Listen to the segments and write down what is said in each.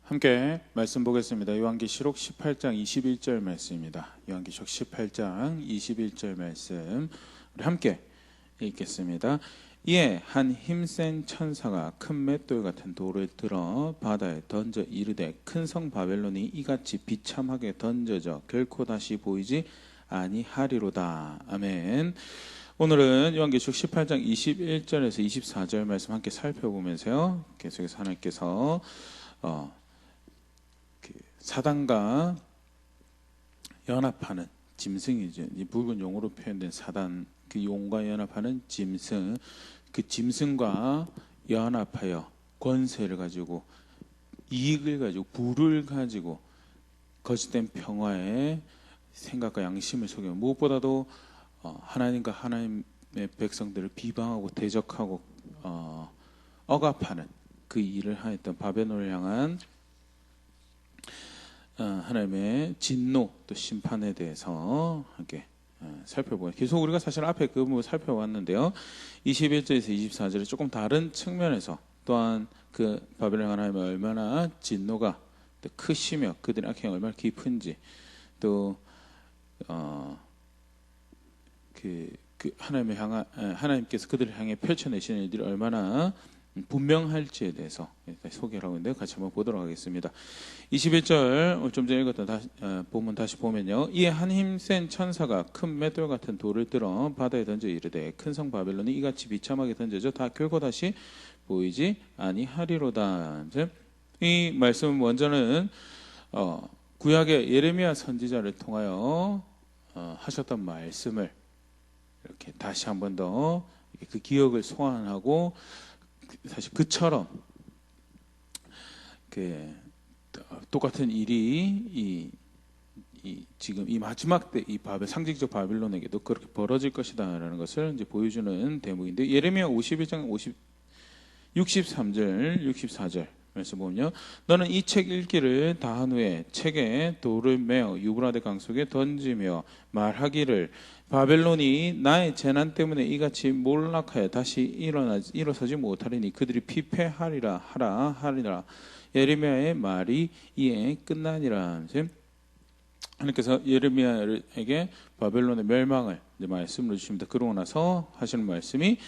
함께 말씀 보겠습니다. 요한계시록 18장 21절 말씀입니다. 요한계시록 18장 21절 말씀 우리 함께 읽겠습니다. 이에 한 힘센 천사가 큰 맷돌 같은 돌을 들어 바다에 던져 이르되 큰 성 바벨론이 이같이 비참하게 던져져 결코 다시 보이지 아니하리로다. 아멘. 오늘은 요한계시록 18장 21절에서 24절 말씀 함께 살펴보면서요, 계속해서 하나님께서 사단과 연합하는 짐승이죠. 이 붉은 용으로 표현된 사단, 그 용과 연합하는 짐승, 그 짐승과 연합하여 권세를 가지고 이익을 가지고 부를 가지고 거짓된 평화의 생각과 양심을 속여 무엇보다도 하나님과 하나님의 백성들을 비방하고 대적하고 억압하는 그 일을 하였던 바벨론을 향한 하나님의 진노 또 심판에 대해서 함께 살펴보고 계속 우리가 사실 앞에 그 부분 살펴왔는데요. 21절에서 24절에 조금 다른 측면에서 또한 그 바벨론 하나님의 얼마나 진노가 또 크시며 그들의 악행이 얼마나 깊은지 또 하나님께서 그들을 향해 펼쳐내시는 일들이 얼마나 분명할지에 대해서 소개를 하고 있는데요. 같이 한번 보도록 하겠습니다. 21절 좀 전에 읽었던 본문 다시 보면요. 이에 한 힘센 천사가 큰 맷돌 같은 돌을 들어 바다에 던져 이르되 큰 성 바벨론이 이같이 비참하게 던져져 다 결코 다시 보이지 아니하리로다. 이 말씀은 먼저는 구약의 예레미야 선지자를 통하여 하셨던 말씀을 이렇게 다시 한 번 더 그 기억을 소환하고 사실 그처럼 똑같은 일이 지금 이 마지막 때 이 상징적 바빌론에게도 그렇게 벌어질 것이다라는 것을 이제 보여주는 대목인데 예레미야 51장 63절 64절 말씀 보면요. 너는 이 책 읽기를 다한 후에 책에 돌을 메어 유브라데 강 속에 던지며 말하기를 바벨론이 나의 재난 때문에 이같이 몰락하여 다시 일어서지 못하리니 그들이 피폐하리라 하리라. 예레미야의 말이 이에 끝나니라. 하나님께서 예레미야에게 바벨론의 멸망을 이제 말씀을 주십니다. 그러고 나서 하시는 말씀이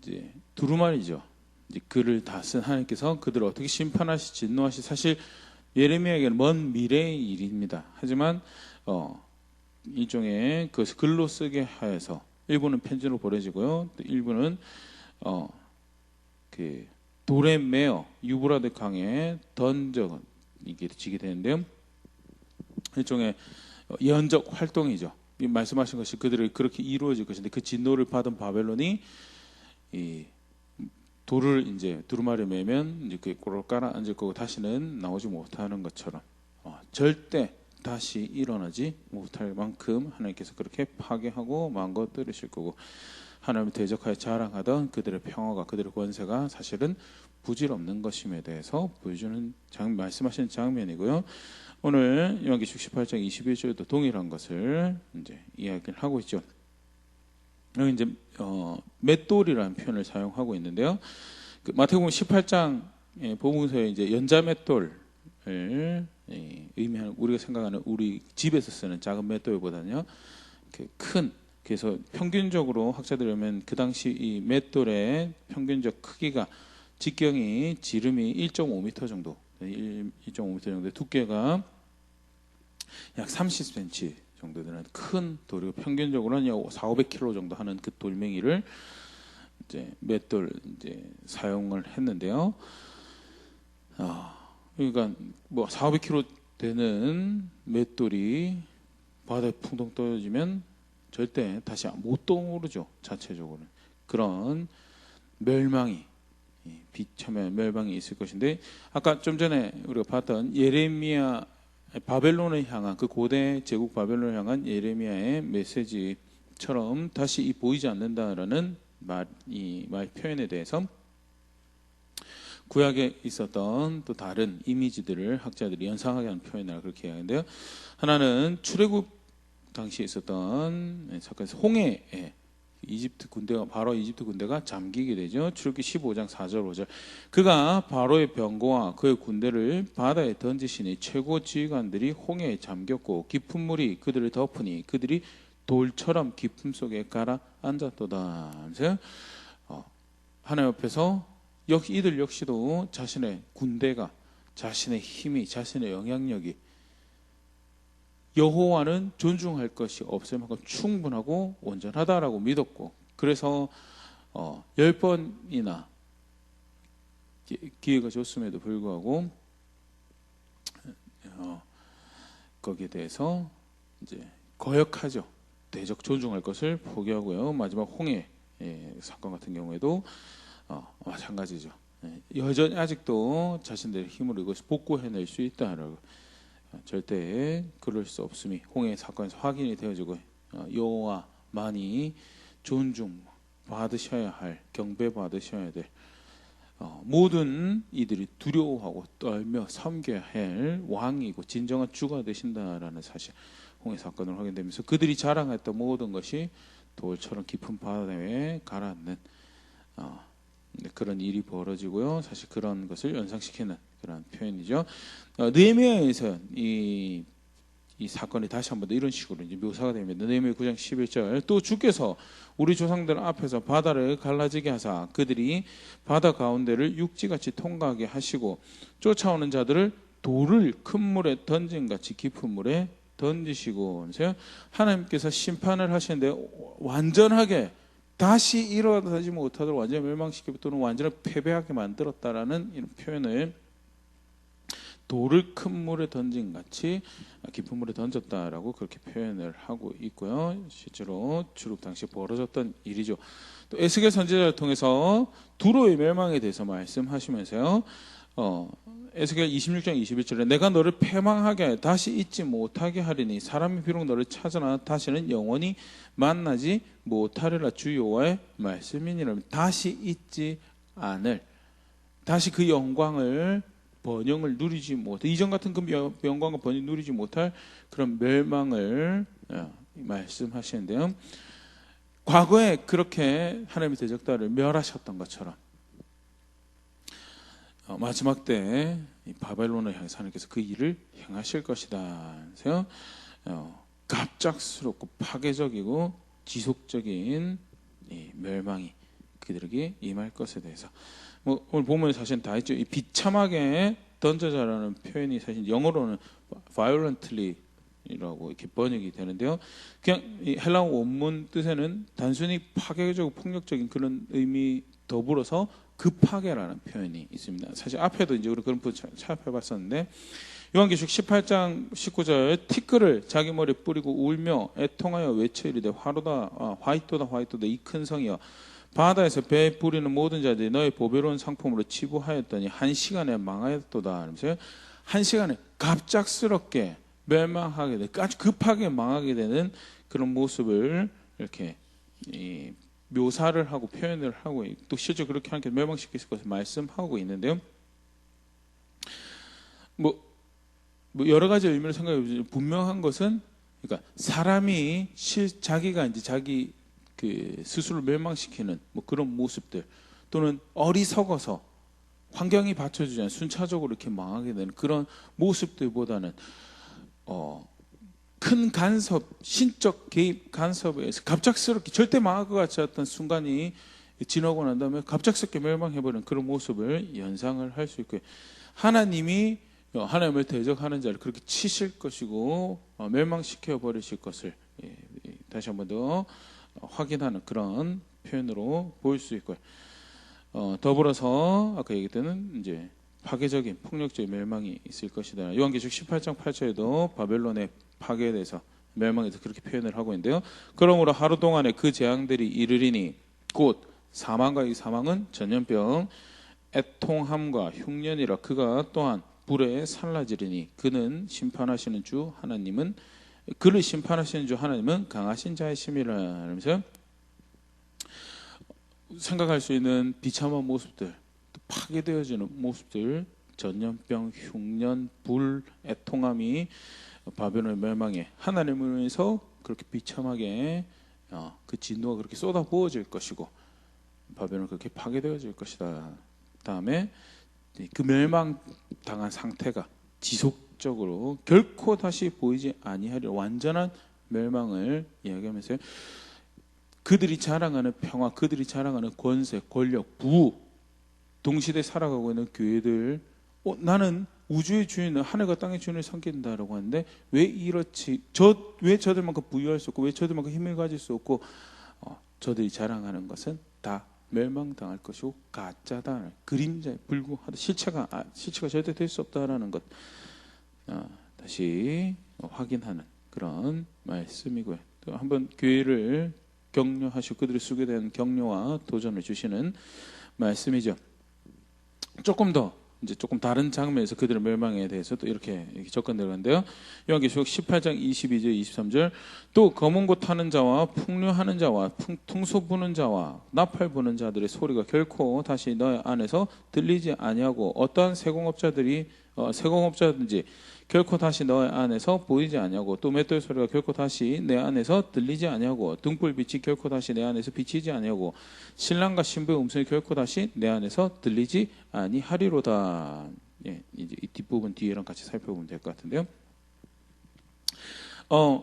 이제 두루마리죠. 이제 그를 다 쓴 하나님께서 그들을 어떻게 심판하시 진노하시 사실 예레미야에게는 먼 미래의 일입니다. 하지만 일종의 그것을 글로 쓰게 하여서 일부는 편지로 보내지고요, 또 일부는 돌에 매어 유브라데 강에 던져 이게 지게 되는데요. 일종의 예언적 활동이죠. 말씀하신 것이 그들이 그렇게 이루어질 것인데 그 진노를 받은 바벨론이 이 돌을 이제 두루마리에 매면 이제 그 꼬로 깔아 앉을 거고 다시는 나오지 못하는 것처럼 절대 다시 일어나지 못할 만큼 하나님께서 그렇게 파괴하고 망가뜨리실 거고 하나님을 대적하여 자랑하던 그들의 평화가 그들의 권세가 사실은 부질없는 것임에 대해서 보여주는 말씀하시는 장면이고요. 오늘 요한계시록 18장 21절도 동일한 것을 이제 이야기를 하고 있죠. 여기 이제 맷돌이라는 표현을 사용하고 있는데요. 그 마태복음 18장 복음서에 이제 연자 맷돌을 의미하는 우리가 생각하는 우리 집에서 쓰는 작은 맷돌보다는요, 큰 그래서 평균적으로 학자들이 보면 그 당시 이 맷돌의 평균적 크기가 직경이 지름이 1.5m 정도, 1.5m 정도의 두께가 약 30cm 정도 되는 큰 돌이고 평균적으로는 400-500kg 정도 하는 그 돌멩이를 이제 맷돌 이제 사용을 했는데요. 그러니까 뭐 400kg 되는 맷돌이 바다에 풍덩 떨어지면 절대 다시 못 떠오르죠. 자체적으로는 그런 멸망이 비참한 멸망이 있을 것인데 아까 좀 전에 우리가 봤던 예레미야 바벨론을 향한 그 고대 제국 바벨론을 향한 예레미야의 메시지처럼 다시 보이지 않는다라는 말 표현에 대해서 구약에 있었던 또 다른 이미지들을 학자들이 연상하게 하는 표현이라 그렇게 이야기하는데요. 하나는 출애굽 당시에 있었던 사건에서 홍해에 이집트 군대가 바로 이집트 군대가 잠기게 되죠. 출애굽기 15장 4절 5절. 그가 바로의 병거와 그의 군대를 바다에 던지시니 최고 지휘관들이 홍해에 잠겼고 깊은 물이 그들을 덮으니 그들이 돌처럼 깊음 속에 가라앉았도다. 그래서 하나님 앞에서 이들 역시도 자신의 군대가, 자신의 힘이, 자신의 영향력이 여호와는 존중할 것이 없을 만큼 충분하고 온전하다라고 믿었고, 그래서 10번이나 기회가 줬음에도 불구하고 거기에 대해서 이제 거역하죠. 대적 존중할 것을 포기하고요. 마지막 홍해 사건 같은 경우에도 마찬가지죠. 여전히 아직도 자신들의 힘으로 이것을 복구해낼 수 있다라고, 절대 그럴 수 없음이 홍해 사건에서 확인이 되어지고, 여호와만이 존중 받으셔야 할, 경배 받으셔야 될, 모든 이들이 두려워하고 떨며 섬겨야 할 왕이고 진정한 주가 되신다라는 사실, 홍해 사건을 확인되면서 그들이 자랑했던 모든 것이 돌처럼 깊은 바다에 가라앉는 그런 일이 벌어지고요. 사실 그런 것을 연상시키는 그런 표현이죠. 느헤미야에서 이 사건이 다시 한번 이런 식으로 이제 묘사가 됩니다. 느헤미야 9장 11절. 또 주께서 우리 조상들 앞에서 바다를 갈라지게 하사 그들이 바다 가운데를 육지같이 통과하게 하시고 쫓아오는 자들을 돌을 큰 물에 던진 같이 깊은 물에 던지시고, 그래서 하나님께서 심판을 하시는데 완전하게 다시 일어나지 못하도록 완전히 멸망시키고 또는 완전히 패배하게 만들었다라는 이런 표현을, 돌을 큰 물에 던진 같이 깊은 물에 던졌다라고 그렇게 표현을 하고 있고요. 실제로 출애굽 당시 벌어졌던 일이죠. 또 에스겔 선지자를 통해서 두로의 멸망에 대해서 말씀하시면서요. 에스겔 26장 21절에 내가 너를 패망하게 다시 잊지 못하게 하리니 사람이 비록 너를 찾으나 다시는 영원히 만나지 못하리라 주 여호와의 말씀이니라. 다시 잊지 않을, 다시 그 영광을, 번영을 누리지 못해, 이전 같은 그 영광과 번영을 누리지 못할 그런 멸망을 말씀하시는데요. 과거에 그렇게 하나님의 대적자를 멸하셨던 것처럼 마지막 때 바벨론을 향해서 하나님께서 그 일을 행하실 것이다. 그래서 갑작스럽고 파괴적이고 지속적인 멸망이 그들에게 임할 것에 대해서, 오늘 보면 사실 다 있죠. 이 비참하게 던져자라는 표현이 사실 영어로는 violently라고 이렇게 번역이 되는데요. 그냥 이 헬라어 원문 뜻에는 단순히 파괴적이고 폭력적인 그런 의미 더불어서 급하게라는 표현이 있습니다. 사실 앞에도 이제 우리 그런 부분 찾아봤었는데, 요한계시록 18장 19절 티끌을 자기 머리에 뿌리고 울며 애통하여 외쳐 이르되 화이토다 화이토다 이 큰 성이여 바다에서 배에 뿌리는 모든 자들이 너의 보배로운 상품으로 치부하였더니 한 시간에 망하였도다. 그러면서 한 시간에 갑작스럽게 멸망하게 돼, 아주 급하게 망하게 되는 그런 모습을 이렇게 묘사를 하고 표현을 하고, 또 실제 그렇게 하나님께서 멸망시킬 것을 말씀하고 있는데요. 여러 가지 의미를 생각해 보면 분명한 것은, 그러니까 사람이 자기가 이제 자기 그 스스로 멸망시키는 그런 모습들, 또는 어리석어서 환경이 받쳐주지 않는 순차적으로 이렇게 망하게 되는 그런 모습들보다는 큰 간섭, 신적 개입 간섭에 의해서 갑작스럽게 절대 망할 것 같지 않던 순간이 지나고 난 다음에 갑작스럽게 멸망해버리는 그런 모습을 연상을 할 수 있고요. 하나님이 하나님을 대적하는 자를 그렇게 치실 것이고 멸망시켜 버리실 것을 다시 한 번 더 확인하는 그런 표현으로 보일 수 있고요. 더불어서 아까 얘기했던 이제 파괴적인 폭력적인 멸망이 있을 것이다. 요한계시록 18장 8절에도 바벨론의 파괴에 대해서, 멸망에 대해서 그렇게 표현을 하고 있는데요. 그러므로 하루 동안에 그 재앙들이 이르리니 곧 사망과 이 사망은 전염병, 애통함과 흉년이라. 그가 또한 불에 살라지리니 그는 심판하시는 주 하나님은, 그를 심판하시는 주 하나님은 강하신 자이심이라. 그러면서 생각할 수 있는 비참한 모습들, 파괴되어지는 모습들, 전염병, 흉년, 불, 애통함이 바벨론의 멸망에 하나님을 위해서 그렇게 비참하게 그 진노가 그렇게 쏟아부어질 것이고 바벨론은 그렇게 파괴되어질 것이다. 다음에 그 멸망당한 상태가 지속적으로 결코 다시 보이지 아니하리라. 완전한 멸망을 이야기하면서요. 그들이 자랑하는 평화, 그들이 자랑하는 권세, 권력, 부우, 동시대에 살아가고 있는 교회들, 나는 우주의 주인을, 하늘과 땅의 주인을 섬긴다라고 하는데 왜 이렇지? 왜 저들만큼 부유할 수 없고 왜 저들만큼 힘을 가질 수 없고 저들이 자랑하는 것은 다 멸망당할 것이고 가짜다, 그림자에 불과하다, 실체가 절대 될 수 없다라는 것 다시 확인하는 그런 말씀이고요. 또 한번 교회를 격려하시고 그들을 쓰게 된 격려와 도전을 주시는 말씀이죠. 조금 다른 장면에서 그들의 멸망에 대해서 또 이렇게 접근되는데요. 요한계시록 18장 22절 23절 또 검은 곳 타는 자와 풍류하는 자와 퉁소 부는 자와 나팔 부는 자들의 소리가 결코 다시 너희 안에서 들리지 아니하고 어떠한 세공업자든지 결코 다시 너희 안에서 보이지 아니하고 또 맷돌 소리가 결코 다시 내 안에서 들리지 아니하고 등불빛이 결코 다시 내 안에서 비치지 아니하고 신랑과 신부의 음성이 결코 다시 내 안에서 들리지 아니하리로다. 예, 이제 이 뒷부분 뒤에랑 같이 살펴보면 될 것 같은데요.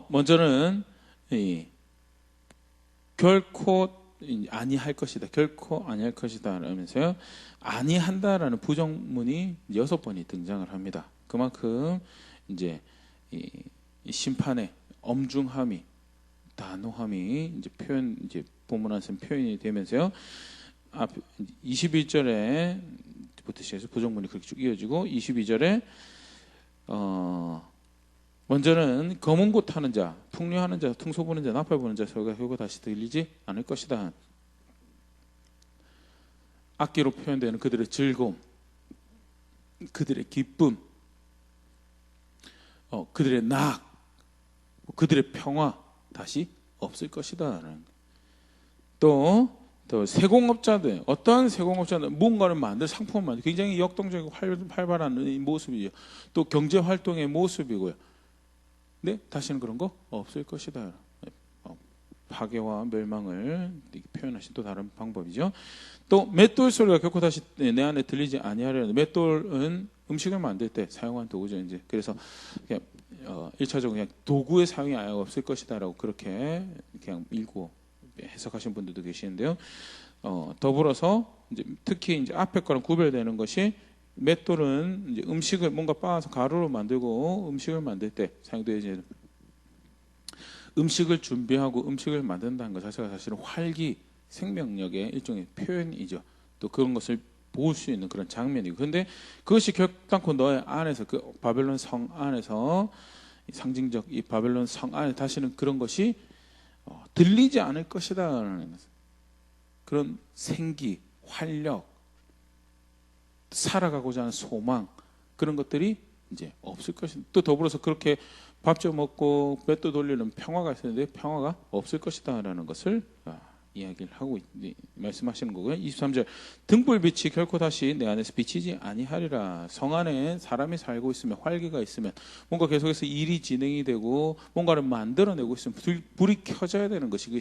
먼저는 결코 아니할 것이다. 결코 아니할 것이다. 라면서요. 아니한다라는 부정문이 6번이 등장을 합니다. 그만큼 이제 이 심판의 엄중함이, 단호함이 이제 본문 안에서 표현이 되면서요. 21절에부터 시작해서 부정문이 그렇게 쭉 이어지고 22절에 먼저는 검은 곳 타는 자, 풍류하는 자, 퉁소 부는 자, 나팔 부는 자 소리가 결코 다시 들리지 않을 것이다. 악기로 표현되는 그들의 즐거움, 그들의 기쁨, 그들의 낙, 그들의 평화 다시 없을 것이다. 또 세공업자들, 어떠한 세공업자들 뭔가를 만들, 상품을 만들, 굉장히 역동적이고 활발한 모습이죠. 또 경제 활동의 모습이고요. 네, 다시는 그런 거 없을 것이다. 파괴와 멸망을 표현하신 또 다른 방법이죠. 또 맷돌 소리가 결코 다시 내 안에 들리지 아니하려는, 맷돌은 음식을 만들 때 사용한 도구죠. 이제 그래서 그냥 1차적으로 그냥 도구의 사용이 아예 없을 것이다라고 그렇게 그냥 밀고 해석하신 분들도 계시는데요. 더불어서 이제 특히 이제 앞에 거랑 구별되는 것이 맷돌은 이제 음식을 뭔가 빻아서 가루로 만들고 음식을 만들 때 사용되는, 음식을 준비하고 음식을 만든다는 것 자체가 사실은 활기, 생명력의 일종의 표현이죠. 또 그런 것을 볼 수 있는 그런 장면이고, 그런데 그것이 결단코 너의 안에서, 그 바벨론 성 안에서, 상징적 이 바벨론 성 안에 다시는 그런 것이 들리지 않을 것이다라는 것. 그런 생기, 활력, 살아가고자 하는 소망, 그런 것들이 이제 없을 것입니다. 또 더불어서 그렇게 밥 좀 먹고 맷도 돌리는 평화가 있었는데 평화가 없을 것이다라는 것을 이야기를 하고 말씀하시는 거고요. 23절 등불빛이 결코 다시 내 안에서 비치지 아니하리라. 성 안에 사람이 살고 있으면, 활기가 있으면, 뭔가 계속해서 일이 진행이 되고 뭔가를 만들어내고 있으면 불이 켜져야 되는 것이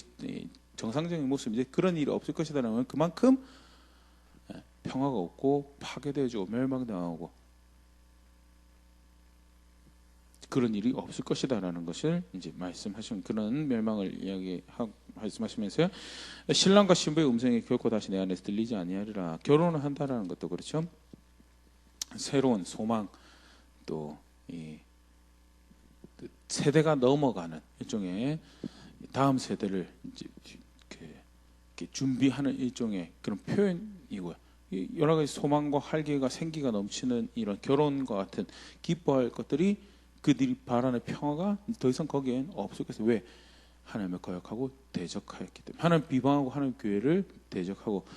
정상적인 모습인데 그런 일이 없을 것이다라면 그만큼 평화가 없고 파괴되어지고 멸망당하고 그런 일이 없을 것이다라는 것을 이제 말씀하시는, 그런 멸망을 말씀하시면서요. 신랑과 신부의 음성이 결코 다시 내 안에서 들리지 아니하리라. 결혼을 한다라는 것도 그렇죠. 새로운 소망, 또 이 세대가 넘어가는 일종의 다음 세대를 이제 이렇게 준비하는 일종의 그런 표현이고요. 여러 가지 소망과 활기가, 생기가 넘치는 이런 결혼과 같은 기뻐할 것들이, 그들이 바라는 평화가 더 이상 거기엔 없을 것이다. 왜? 하나님을 거역하고 대적하였기 때문에. 하나님 비방하고 하나님 교회를 대적하고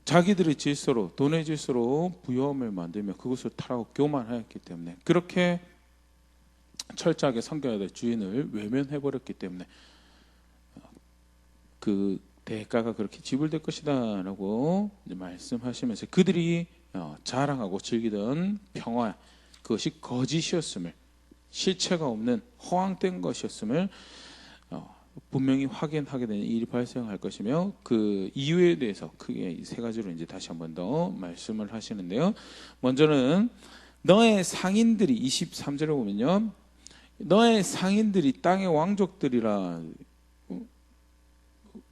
자기들의 질서로, 돈의 질서로 부여함을 만들며 그것을 타라고 교만하였기 때문에, 그렇게 철저하게 섬겨야 될 주인을 외면해버렸기 때문에 그 대가가 그렇게 지불될 것이다 라고 말씀하시면서, 그들이 자랑하고 즐기던 평화, 그것이 거짓이었음을, 실체가 없는 허황된 것이었음을 분명히 확인하게 되는 일이 발생할 것이며 그 이유에 대해서 크게 이 세 가지로 이제 다시 한 번 더 말씀을 하시는데요. 먼저는 너의 상인들이 23절에 보면요. 너의 상인들이 땅의 왕족들이라.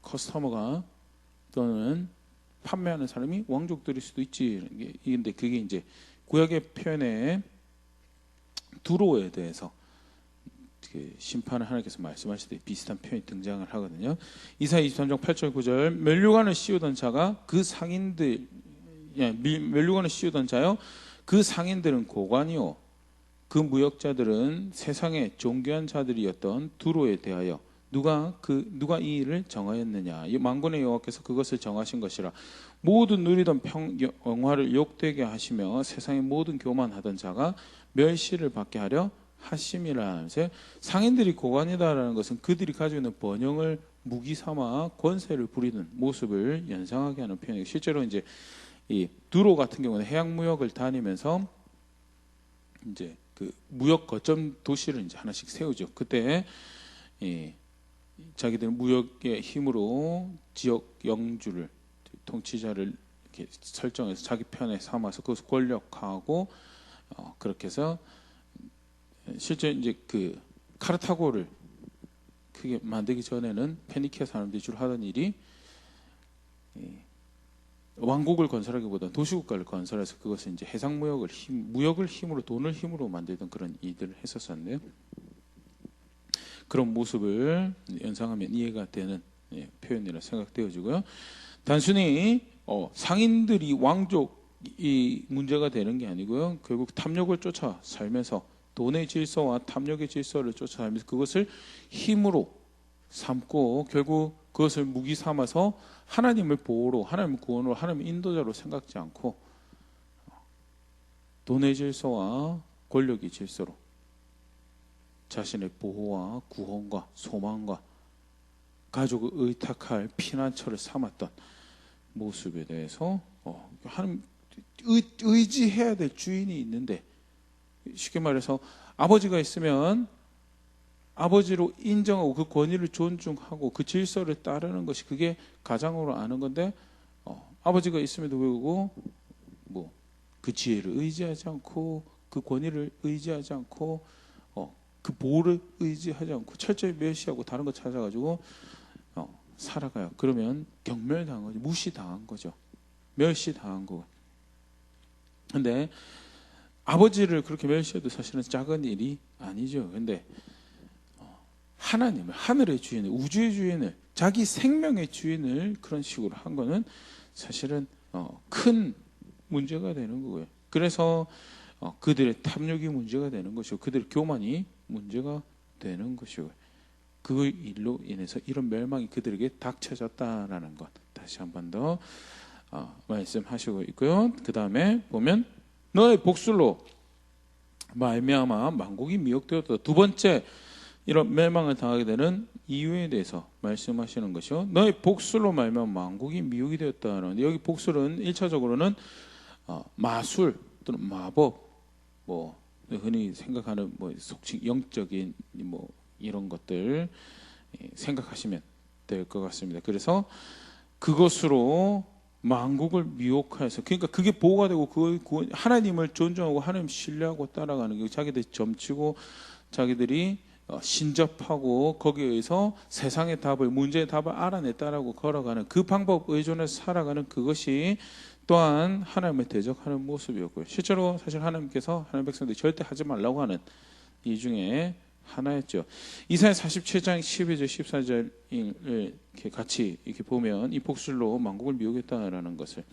커스터머가 또는 판매하는 사람이 왕족들일 수도 있지. 근데 그게 이제 구약의 표현에 두로에 대해서 심판을 하나님께서 말씀하실 때 비슷한 표현이 등장을 하거든요. 이사야 23장 8절 9절 면류관을 씌우던 자가 그 상인들, 면류관을 씌우던 자요 그 상인들은 고관이요 그 무역자들은 세상의 존귀한 자들이었던 두로에 대하여 누가 이 일을 정하였느냐. 이 만군의 여호와께서 그것을 정하신 것이라. 모든 누리던 영화를 욕되게 하시며 세상의 모든 교만하던 자가 멸시를 받게 하려 하심이라 하면서 상인들이 고관이다라는 것은 그들이 가지고 있는 번영을 무기 삼아 권세를 부리는 모습을 연상하게 하는 표현이고, 실제로 이제 이 두로 같은 경우는 해양 무역을 다니면서 이제 그 무역 거점 도시를 이제 하나씩 세우죠. 그때 자기들 무역의 힘으로 지역 영주를 통치자를 이렇게 설정해서 자기 편에 삼아서 그것을 권력화하고 그렇게 해서 실제 이제 그 카르타고를 크게 만들기 전에는 페니키아 사람들이 주로 하던 일이 왕국을 건설하기보다 도시국가를 건설해서 그것을 이제 해상 무역을 힘으로 돈을 힘으로 만들던 그런 일들을 했었었는데요. 그런 모습을 연상하면 이해가 되는 표현이라 생각되어지고요. 단순히 상인들이 왕족이 문제가 되는 게 아니고요. 결국 탐욕을 쫓아 살면서 돈의 질서와 탐욕의 질서를 쫓아 살면서 그것을 힘으로 삼고 결국 그것을 무기 삼아서 하나님을 보호로, 하나님을 구원으로, 하나님을 인도자로 생각지 않고 돈의 질서와 권력의 질서로 자신의 보호와 구원과 소망과 가족을 의탁할 피난처를 삼았던 모습에 대해서 하나님 의지해야 될 주인이 있는데, 쉽게 말해서 아버지가 있으면 아버지로 인정하고 그 권위를 존중하고 그 질서를 따르는 것이 그게 가장으로 아는 건데, 아버지가 있음에도 불구하고 뭐 그 지혜를 의지하지 않고 그 권위를 의지하지 않고 그 보호를 의지하지 않고 철저히 멸시하고 다른 거 찾아가지고 살아가요. 그러면 경멸당한 거죠. 무시당한 거죠. 멸시당한 거고. 근데 아버지를 그렇게 멸시해도 사실은 작은 일이 아니죠. 근데 하나님을, 하늘의 주인을, 우주의 주인을, 자기 생명의 주인을 그런 식으로 한 거는 사실은 큰 문제가 되는 거고요. 그래서 그들의 탐욕이 문제가 되는 것이고 그들의 교만이 문제가 되는 것이고 그 일로 인해서 이런 멸망이 그들에게 닥쳐졌다라는 것 다시 한 번 더 말씀하시고 있고요. 그 다음에 보면 너의 복술로 말미암아 만국이 미혹되었다. 두 번째 이런 멸망을 당하게 되는 이유에 대해서 말씀하시는 것이요. 너의 복술로 말미암아 만국이 미혹이 되었다는. 여기 복술은 1차적으로는 마술 또는 마법, 뭐 흔히 생각하는 뭐 속칭 영적인 뭐 이런 것들 생각하시면 될 것 같습니다. 그래서 그것으로 만국을 미혹해서, 그러니까 그게 보호가 되고 하나님을 존중하고 하나님 신뢰하고 따라가는 게 자기들이 점치고 자기들이 신접하고 거기에 의해서 세상의 답을, 문제의 답을 알아냈다라고 걸어가는 그 방법 의존해서 살아가는 그것이 또한 하나님을 대적하는 모습이었고요. 실제로 사실 하나님께서 하나님 백성들이 절대 하지 말라고 하는 이 중에 하나였죠. 이사야 47장 12절 14절을 이렇게 같이 이렇게 보면 이 복술로 만국을 미혹했다라는 것을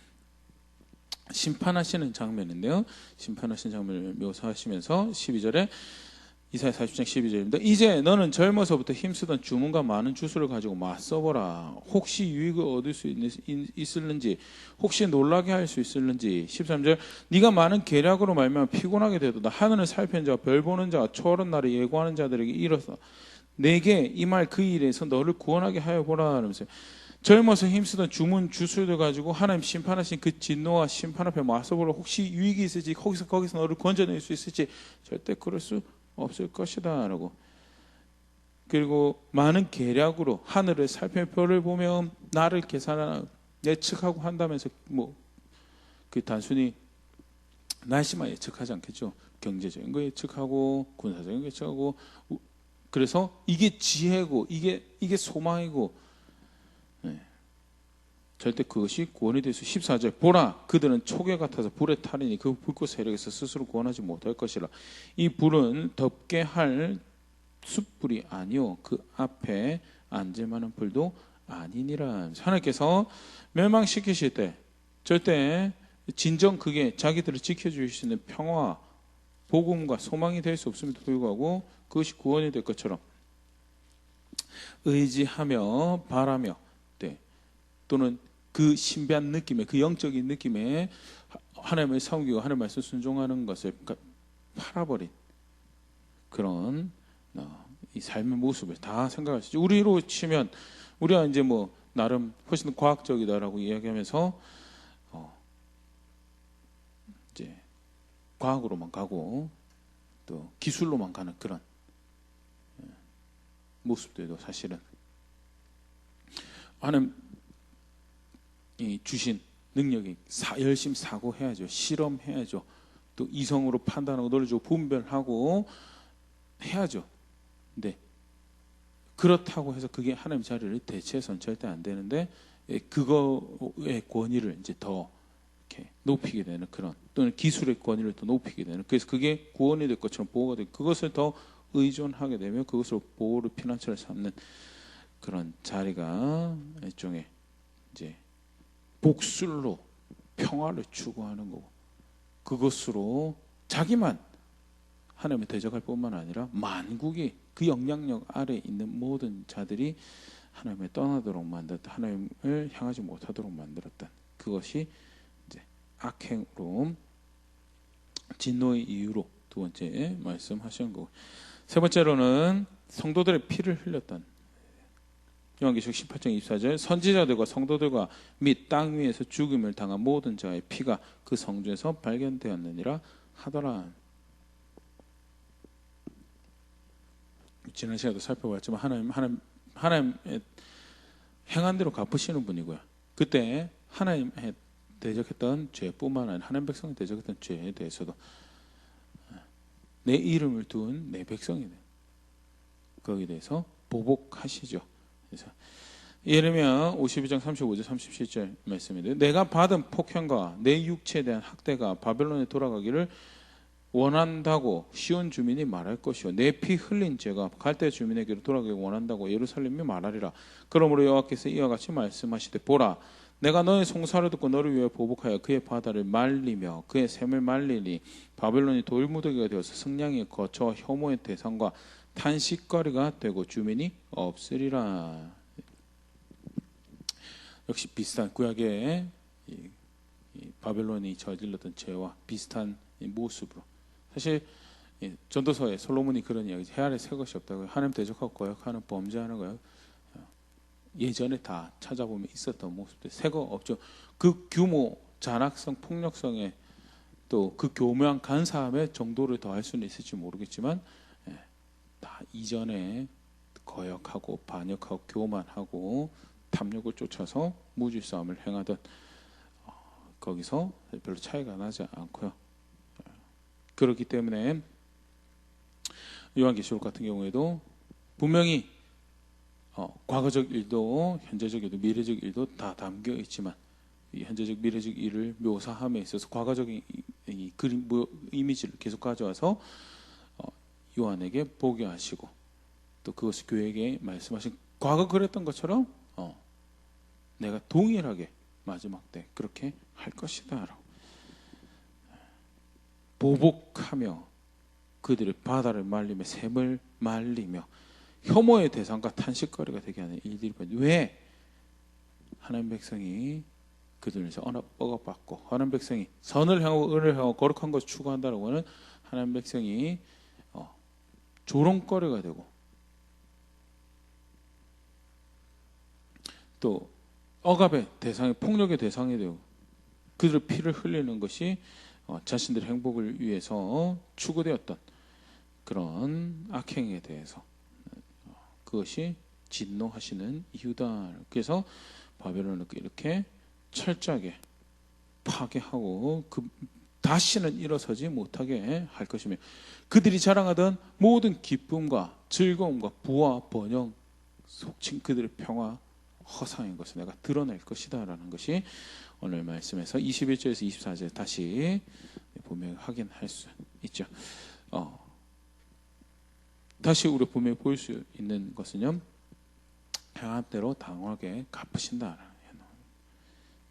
심판하시는 장면인데요. 심판하시는 장면을 묘사하시면서 12절에 이사야 40장 12절입니다. 이제 너는 젊어서부터 힘쓰던 주문과 많은 주술을 가지고 맞서보라. 혹시 유익을 얻을 수 있을는지, 혹시 놀라게 할 수 있을는지. 13절 네가 많은 계략으로 말미암아 피곤하게 되도다. 하늘을 살피는 자와 별 보는 자와 초월한 날을 예고하는 자들에게 이르서 내게 이 말 그 일에서 너를 구원하게 하여 보라 하면서 젊어서 힘쓰던 주문 주술들 가지고 하나님 심판하신 그 진노와 심판 앞에 맞서보라. 혹시 유익이 있을지, 거기서 너를 건져낼 수 있을지. 절대 그럴 수 없을 것이다 라고. 그리고 많은 계략으로 하늘의 살펴별을 보며 나를 계산하나 예측하고 한다면서 뭐 그 단순히 날씨만 예측하지 않겠죠. 경제적인 거 예측하고 군사적인 거 예측하고 그래서 이게 지혜고 이게 소망이고 네. 절대 그것이 구원이 될 수. 14절 보라 그들은 촉에 같아서 불에 타리니 그 불꽃 세력에서 스스로 구원하지 못할 것이라. 이 불은 덮게 할 숯불이 아니요 그 앞에 앉을 만한 불도 아니니라. 하나님께서 멸망시키실 때 절대 진정 그게 자기들을 지켜줄 수 있는 평화 복음과 소망이 될 수 없음에도 불구하고 그것이 구원이 될 것처럼 의지하며 바라며 네. 또는 그 신비한 느낌에 그 영적인 느낌에 하나님의 섬기고 하나님의 말씀 순종하는 것을 팔아버린 그런 이 삶의 모습을 다 생각할 수 있죠. 우리로 치면 우리가 이제 뭐 나름 훨씬 과학적이다라고 이야기하면서 이제 과학으로만 가고 또 기술로만 가는 그런 모습들도 사실은 하나님 이 주신 능력이 열심히 사고해야죠. 실험해야죠. 또 이성으로 판단하고 논리적으로 분별하고 해야죠. 근데 그렇다고 해서 그게 하나님 자리를 대체해서는 절대 안 되는데 그거의 권위를 이제 더 이렇게 높이게 되는 그런 또는 기술의 권위를 더 높이게 되는 그래서 그게 구원이 될 것처럼 보호가 되고 그것을 더 의존하게 되면 그것으로 보호를 피난처를 삼는 그런 자리가 일종의 이제 복술로 평화를 추구하는 거고 그것으로 자기만 하나님을 대적할 뿐만 아니라 만국이 그 영향력 아래에 있는 모든 자들이 하나님을 떠나도록 만들었다. 하나님을 향하지 못하도록 만들었다. 그것이 이제 악행으로 진노의 이유로 두 번째 말씀하시는 거고 세 번째로는 성도들의 피를 흘렸던 요한계시록 18장 24절 선지자들과 성도들과 및 땅 위에서 죽음을 당한 모든 자의 피가 그 성중에서 발견되었느니라 하더라. 지난 시간에도 살펴봤지만 하나님의 행한 대로 갚으시는 분이고요. 그때 하나님의 대적했던 죄뿐만 아니라 하나님 백성이 대적했던 죄에 대해서도 내 이름을 둔 내 백성이네. 거기에 대해서 보복하시죠. 그래서 예레미야 52장 35절 37절 말씀인데 내가 받은 폭행과 내 육체에 대한 학대가 바벨론에 돌아가기를 원한다고 시온 주민이 말할 것이요 내 피 흘린 죄가 갈대 주민에게로 돌아가기를 원한다고 예루살렘이 말하리라. 그러므로 여호와께서 이와 같이 말씀하시되 보라 내가 너의 송사를 듣고 너를 위하여 보복하여 그의 바다를 말리며 그의 샘을 말리니 바벨론이 돌무더기가 되어서 승냥이의 거처와 혐오의 대상과 탄식거리가 되고 주민이 없으리라. 역시 비슷한 구약의 이 바벨론이 저질렀던 죄와 비슷한 모습으로 사실 전도서에 솔로몬이 그런 이야기 해 아래 새 것이 없다고 하나님 대적하고 거역하는 범죄하는 거예요. 예전에 다 찾아보면 있었던 모습들 새 거 없죠. 그 규모 잔악성 폭력성에 또 그 교묘한 간사함의 정도를 더할 수는 있을지 모르겠지만 다 이전에 거역하고 반역하고 교만하고 탐욕을 쫓아서 무질서함을 행하던 거기서 별로 차이가 나지 않고요. 그렇기 때문에 요한계시록 같은 경우에도 분명히 과거적 일도 현재적 일도 미래적 일도 다 담겨 있지만 이 현재적 미래적 일을 묘사함에 있어서 과거적인 이 그림 이미지를 계속 가져와서 요한에게 보게 하시고 또 그것을 교회에게 말씀하신 과거 그랬던 것처럼 내가 동일하게 마지막 때 그렇게 할 것이다 라고 보복하며 그들의 바다를 말리며 샘을 말리며 혐오의 대상과 탄식거리가 되게 하는 일들이 왜 하나님 백성이 그들에서 억압받고 하나님 백성이 선을 향하고 의를 향하고 거룩한 것을 추구한다라고 하는 하나님 백성이 조롱거리가 되고 또 억압의 대상이 폭력의 대상이 되고 그들의 피를 흘리는 것이 자신들의 행복을 위해서 추구되었던 그런 악행에 대해서 그것이 진노하시는 이유다. 그래서 바벨론을 이렇게 철저하게 파괴하고 다시는 일어서지 못하게 할 것이며 그들이 자랑하던 모든 기쁨과 즐거움과 부와 번영 속칭 그들의 평화 허상인 것을 내가 드러낼 것이다 라는 것이 오늘 말씀에서 21절에서 24절 다시 보면 확인할 수 있죠. 다시 우리 보면 볼 수 있는 것은요, 행함대로 당하게 갚으신다.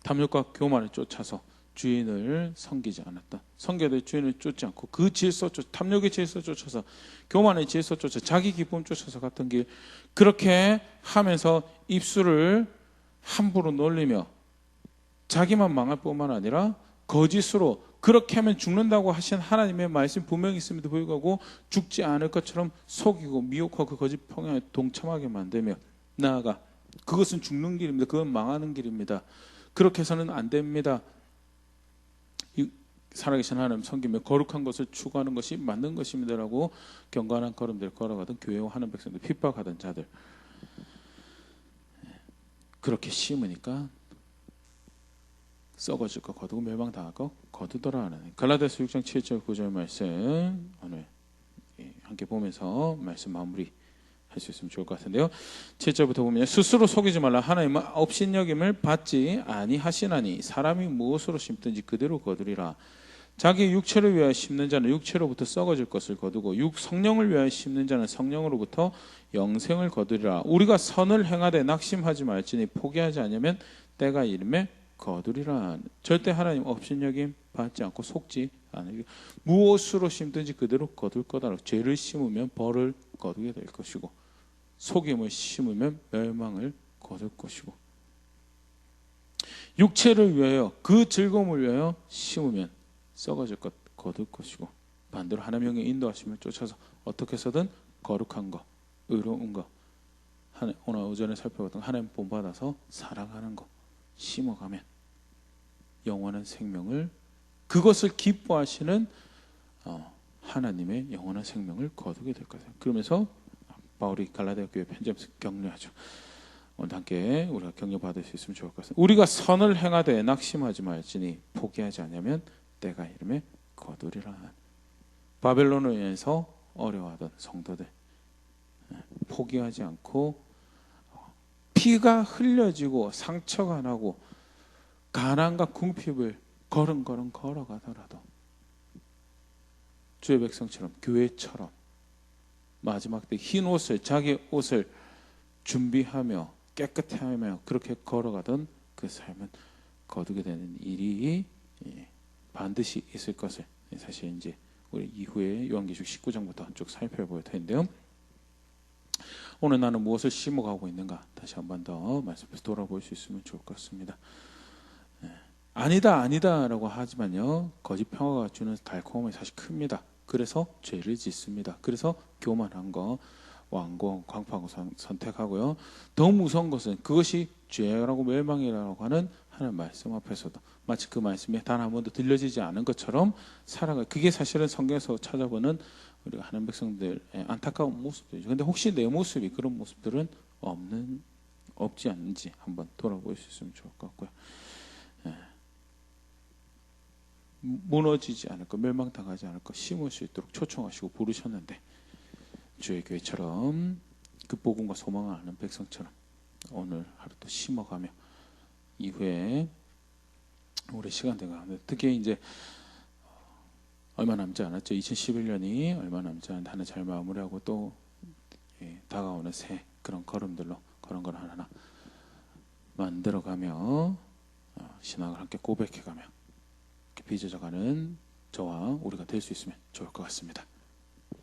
탐욕과 교만을 쫓아서 주인을 섬기지 않았다. 섬겨도 주인을 쫓지 않고 그 질서 탐욕의 질서 쫓아서 교만의 질서 쫓아서 자기 기쁨 쫓아서 갔던 길, 그렇게 하면서 입술을 함부로 놀리며 자기만 망할 뿐만 아니라 거짓으로 그렇게 하면 죽는다고 하신 하나님의 말씀 분명히 있음에도 불구하고 죽지 않을 것처럼 속이고 미혹하고 그 거짓 평양에 동참하게 만들며 나아가 그것은 죽는 길입니다. 그건 망하는 길입니다. 그렇게 해서는 안 됩니다. 살아계신 하나님 섬기며 거룩한 것을 추구하는 것이 맞는 것입니다라고 경건한 걸음들 걸어가던 교회와 하는 백성들, 핍박하던 자들, 그렇게 심으니까 썩어질 거 거두고 멸망당할 거 거두더라 하는 갈라디아서 6장 7절 9절 말씀 오늘 함께 보면서 말씀 마무리 할 수 있으면 좋을 것 같은데요. 7절부터 보면 스스로 속이지 말라. 하나님은 업신여김을 받지 아니하시나니 사람이 무엇으로 심든지 그대로 거두리라. 자기 육체를 위하여 심는 자는 육체로부터 썩어질 것을 거두고 성령을 위하여 심는 자는 성령으로부터 영생을 거두리라. 우리가 선을 행하되 낙심하지 말지니 포기하지 않으면 때가 이름에 거두리라. 절대 하나님 업신여김 받지 않고 속지 않으리라. 무엇으로 심든지 그대로 거둘 거다. 죄를 심으면 벌을 거두게 될 것이고 속임을 심으면 멸망을 거둘 것이고 육체를 위하여 그 즐거움을 위하여 심으면 썩어질 것 거둘 것이고 반대로 하나님의 인도하심을 쫓아서 어떻게 해서든 거룩한 것, 의로운 것, 오늘 오전에 살펴봤던 하나님 본받아서 사랑하는 것 심어가면 영원한 생명을, 그것을 기뻐하시는 하나님의 영원한 생명을 거두게 될 것이에요. 그러면서 바울이 갈라디아 교회 편지하면서 격려하죠. 오늘 함께 우리가 격려받을 수 있으면 좋을 것 같습니다. 우리가 선을 행하되 낙심하지 말지니 포기하지 않으면 때가 이름에 거두리라. 바벨론으로 인해서 어려워하던 성도들 포기하지 않고 피가 흘려지고 상처가 나고 가난과 궁핍을 걸음걸음 걸어가더라도 주의 백성처럼 교회처럼 마지막 때 흰 옷을 자기 옷을 준비하며 깨끗해하며 그렇게 걸어가던 그 삶은 거두게 되는 일이 반드시 있을 것을 사실 이제 우리 이후에 요한계시록 19장부터 쭉 살펴볼 텐데요. 오늘 나는 무엇을 심어가고 있는가 다시 한 번 더 말씀해서 돌아볼 수 있으면 좋을 것 같습니다. 아니다라고 하지만요, 거짓 평화가 주는 달콤함이 사실 큽니다. 그래서 죄를 짓습니다. 그래서 교만한 거, 완고, 광파하고 선택하고요. 더 무서운 것은 그것이 죄라고 멸망이라고 하는 하나님 말씀 앞에서도 마치 그 말씀이 단 한 번도 들려지지 않은 것처럼 살아가. 그게 사실은 성경에서 찾아보는 우리가 하나님 백성들의 안타까운 모습들이죠. 그런데 혹시 내 모습이 그런 모습들은 없지 않는지 한번 돌아볼 수 있으면 좋을 것 같고요. 무너지지 않을 것, 멸망당하지 않을 것 심을 수 있도록 초청하시고 부르셨는데 주의 교회처럼 그 복음과 소망을 아는 백성처럼 오늘 하루도 심어가며 이후에 올해 시간 된 가운데 특히 이제 얼마 남지 않았죠. 2011년이 얼마 남지 않았는데 하나 잘 마무리하고 또 다가오는 새 그런 걸음들로 그런 걸 하나 만들어가며 신앙을 함께 고백해가며 빚어져가는 저와 우리가 될 수 있으면 좋을 것 같습니다.